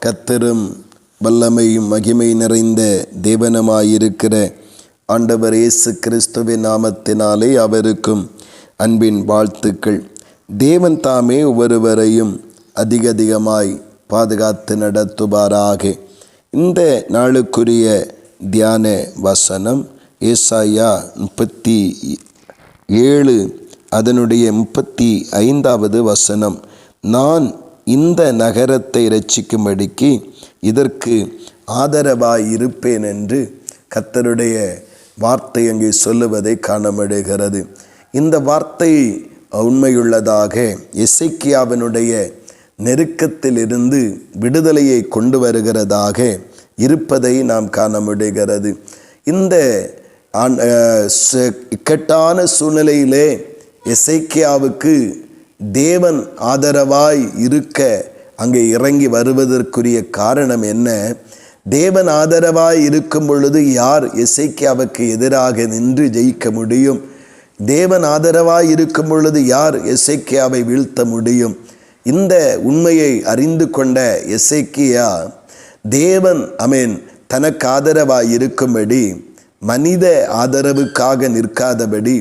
கர்த்தரும் வல்லமையும் மகிமை நிறைந்த தேவனுமாயிருக்கிற ஆண்டவர் இயேசு கிறிஸ்துவின் நாமத்தினாலே அவருக்கும் அன்பின் வாழ்த்துக்கள். தேவன் தாமே ஒவ்வொருவரையும் அதிகமாய் பாதுகாத்து நடத்துவாராக. இந்த நாளுக்குரிய தியான வசனம் ஏசாயா 37 அதனுடைய 35வது வசனம். நான் இந்த நகரத்தை இரட்சிக்கும்படிக்கு இதற்கு ஆதரவாய் இருப்பேன் என்று கர்த்தருடைய வார்த்தை அங்கே சொல்லுவதை காண முடிகிறது. இந்த வார்த்தை உண்மையுள்ளதாக எசேக்கியாவினுடைய நெருக்கத்திலிருந்து விடுதலையை கொண்டு வருகிறதாக இருப்பதை நாம் காண முடிகிறது. இந்த இக்கட்டான சூழ்நிலையிலே எசேக்கியாவுக்கு தேவன் ஆதரவாய் இருக்க அங்கே இறங்கி வருவதற்குரிய காரணம் என்ன? தேவன் ஆதரவாய் இருக்கும் பொழுது யார் எசேக்கியாவுக்கு எதிராக நின்று ஜெயிக்க முடியும்? தேவன் ஆதரவாய் இருக்கும் பொழுது யார் எசேக்கியாவை வீழ்த்த முடியும்? இந்த உண்மையை அறிந்து கொண்ட எசேக்கியா தேவன் தனக்கு ஆதரவாய் இருக்கும்படி, மனித ஆதரவுக்காக நிற்காதபடி,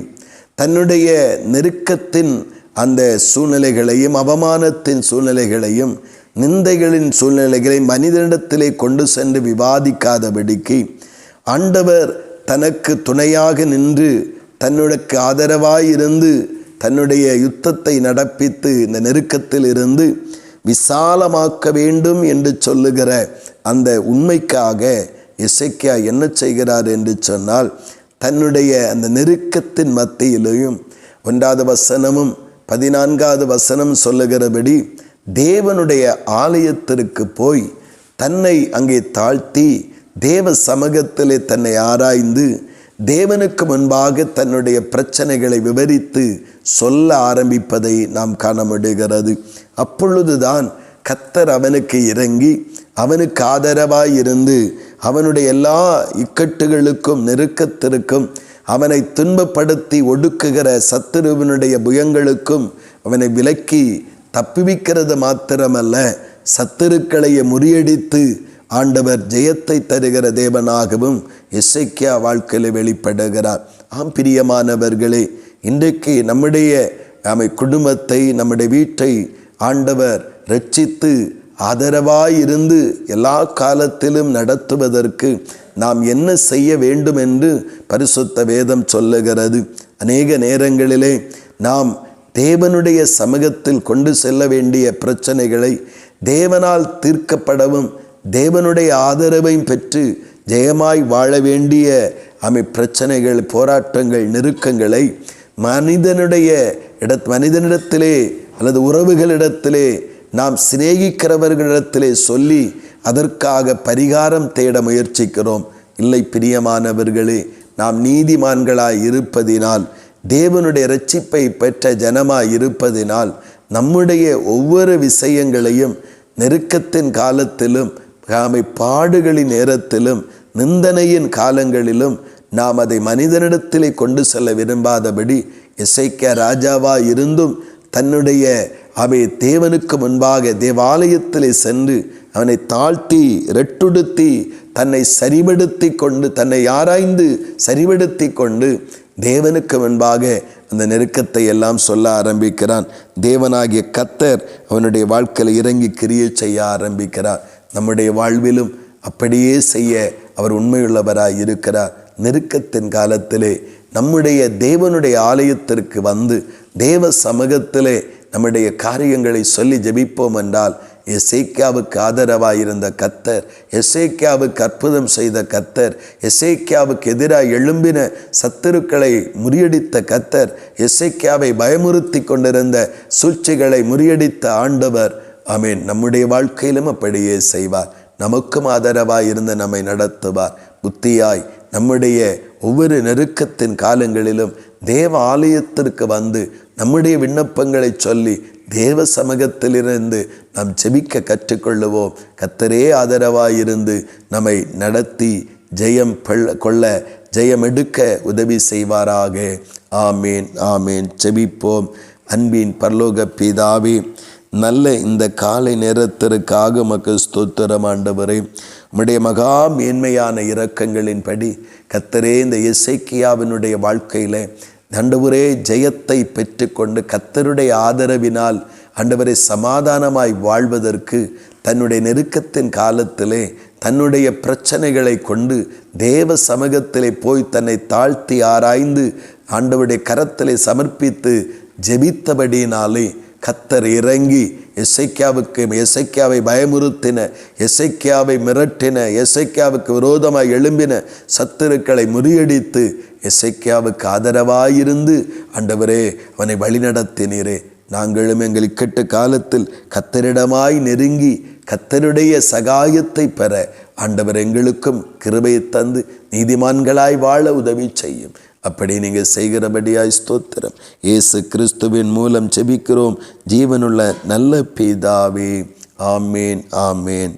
தன்னுடைய நெருக்கத்தின் அந்த சூழ்நிலைகளையும் அவமானத்தின் சூழ்நிலைகளையும் நிந்தைகளின் சூழ்நிலைகளை மனிதனிடத்திலே கொண்டு சென்று விவாதிக்காதபடிக்கு ஆண்டவர் தனக்கு துணையாக நின்று தன்னுக்கு ஆதரவாயிருந்து தன்னுடைய யுத்தத்தை நடப்பித்து இந்த நெருக்கத்தில் இருந்து விசாலமாக்க வேண்டும் என்று சொல்லுகிற அந்த உண்மைக்காக எசேக்கியா என்ன செய்கிறார் என்று சொன்னால், தன்னுடைய அந்த நெருக்கத்தின் மத்தியிலையும் 1வது வசனமும் 14வது வசனம் சொல்லுகிறபடி தேவனுடைய ஆலயத்திற்கு போய் தன்னை அங்கே தாழ்த்தி தேவ சமூகத்திலே தன்னை ஆராய்ந்து தேவனுக்கு முன்பாக தன்னுடைய பிரச்சனைகளை விவரித்து சொல்ல ஆரம்பிப்பதை நாம் காண முடிகிறது. அப்பொழுதுதான் கர்த்தர் அவனுக்கு இறங்கி அவனுக்கு ஆதரவாய் இருந்து அவனுடைய எல்லா இக்கட்டுகளுக்கும் நெருக்கத்திற்கும் அவனை துன்பப்படுத்தி ஒடுக்குகிற சத்துருவினுடைய புயங்களுக்கும் அவனை விலக்கி தப்புவிக்கிறது மாத்திரமல்ல, சத்துருக்களையே முறியடித்து ஆண்டவர் ஜெயத்தை தருகிற தேவனாகவும் எசேக்கியா வாழ்க்கையில் வெளிப்படுகிறார். பிரியமானவர்களே, இன்றைக்கு நம்முடைய குடும்பத்தை, நம்முடைய வீட்டை ஆண்டவர் இரட்சித்து ஆதரவாயிருந்து எல்லா காலத்திலும் நடத்துவதற்கு நாம் என்ன செய்ய வேண்டும் என்று பரிசுத்த வேதம் சொல்லுகிறது. அநேக நேரங்களிலே நாம் தேவனுடைய சமூகத்தில் கொண்டு செல்ல வேண்டிய பிரச்சனைகளை தேவனால் தீர்க்கப்படவும் தேவனுடைய ஆதரவையும் பெற்று ஜெயமாய் வாழ வேண்டிய பிரச்சனைகள், போராட்டங்கள், நெருக்கங்களை மனிதனிடத்திலே அல்லது உறவுகளிடத்திலே நாம் சிநேகிக்கிறவர்களிடத்திலே சொல்லி அதற்காக பரிகாரம் தேட முயற்சிக்கிறோம். இல்லை பிரியமானவர்களே, நாம் நீதிமான்களாய் இருப்பதினால், தேவனுடைய இரட்சிப்பை பெற்ற ஜனமாய் இருப்பதினால் நம்முடைய ஒவ்வொரு விஷயங்களையும் நெருக்கத்தின் காலத்திலும் பாடுகளின் நேரத்திலும் நிந்தனையின் காலங்களிலும் நாம் அதை மனிதனிடத்திலே கொண்டு செல்ல விரும்பாதபடி எசேக்கியா ராஜாவாய் இருந்தும் தன்னுடைய தேவனுக்கு முன்பாக தேவாலயத்திலே சென்று அவனை தாழ்த்தி ரெட்டுடுத்தி தன்னை சரிபடுத்தி கொண்டு, தன்னை ஆராய்ந்து சரிபடுத்தி கொண்டு தேவனுக்கு முன்பாக அந்த நெருக்கத்தை எல்லாம் சொல்ல ஆரம்பிக்கிறான். தேவனாகிய கர்த்தர் அவனுடைய வாழ்க்கையில் இறங்கி கிரியை செய்ய ஆரம்பிக்கிறார். நம்முடைய வாழ்விலும் அப்படியே செய்ய அவர் உண்மையுள்ளவராய் இருக்கிறார். நெருக்கத்தின் காலத்திலே நம்முடைய தேவனுடைய ஆலயத்திற்கு வந்து தேவ சமூகத்திலே நம்முடைய காரியங்களை சொல்லி ஜெபிப்போம் என்றால், எசேக்கியாவுக்கு ஆதரவாயிருந்த கர்த்தர், எசேக்கியாவுக்கு அற்புதம் செய்த கர்த்தர், எசேக்கியாவுக்கு எதிராக எழும்பின சத்துருக்களை முறியடித்த கர்த்தர், எசேக்கியாவை பயமுறுத்தி கொண்டிருந்த சூழ்ச்சிகளை முறியடித்த ஆண்டவர் நம்முடைய வாழ்க்கையிலும் அப்படியே செய்வார். நமக்கும் ஆதரவாய் இருந்து நம்மை நடத்துவார். புத்தியாய் நம்முடைய ஒவ்வொரு நெருக்கத்தின் காலங்களிலும் தேவ ஆலயத்திற்கு வந்து நம்முடைய விண்ணப்பங்களை சொல்லி தேவ சமூகத்திலிருந்து நாம் ஜெபிக்க கற்றுக்கொள்ளுவோம். கர்த்தரே ஆதரவாயிருந்து நம்மை நடத்தி ஜெயம் கொள்ள, ஜெயம் எடுக்க உதவி செய்வாராக. ஆமேன், ஆமேன். ஜெபிப்போம். அன்பின் பரலோக பிதாவே, நல்ல இந்த காலை நேரத்திற்காக மக்கள் ஸ்தோத்திரம் ஆண்டவரே. உம்முடைய மகா மேன்மையான இரக்கங்களின்படி கர்த்தரே இந்த எசேக்கியாவினுடைய வாழ்க்கையில் ஆண்டவரே ஜெயத்தை பெற்றுக்கொண்டு கர்த்தருடைய ஆதரவினால் ஆண்டவரை சமாதானமாய் வாழ்வதற்கு தன்னுடைய நெருக்கத்தின் காலத்திலே தன்னுடைய பிரச்சனைகளை கொண்டு தேவ சமூகத்திலே போய் தன்னை தாழ்த்தி ஆராய்ந்து ஆண்டவருடைய கரத்திலே சமர்ப்பித்து ஜெபித்தபடியினாலே கர்த்தர் இறங்கி எசேக்கியாவை பயமுறுத்தின, எசேக்கியாவை மிரட்டின, எசேக்கியாவுக்கு விரோதமாய் எழும்பின சத்துருக்களை முறியடித்து எசேக்கியாவுக்கு ஆதரவாயிருந்து ஆண்டவரே அவனை வழிநடத்தினீரே. நாங்களும் எங்கள் இக்கட்டு காலத்தில் கர்த்தரிடமாய் நெருங்கி கர்த்தருடைய சகாயத்தை பெற ஆண்டவர் எங்களுக்கும் கிருபையை தந்து நீதிமான்களாய் வாழ உதவி செய்யும். அப்படி நீங்கள் செய்கிறபடியாய் ஸ்தோத்திரம். இயேசு கிறிஸ்துவின் மூலம் ஜெபிக்கிறோம் ஜீவனுள்ள நல்ல பிதாவே. ஆமேன், ஆமேன்.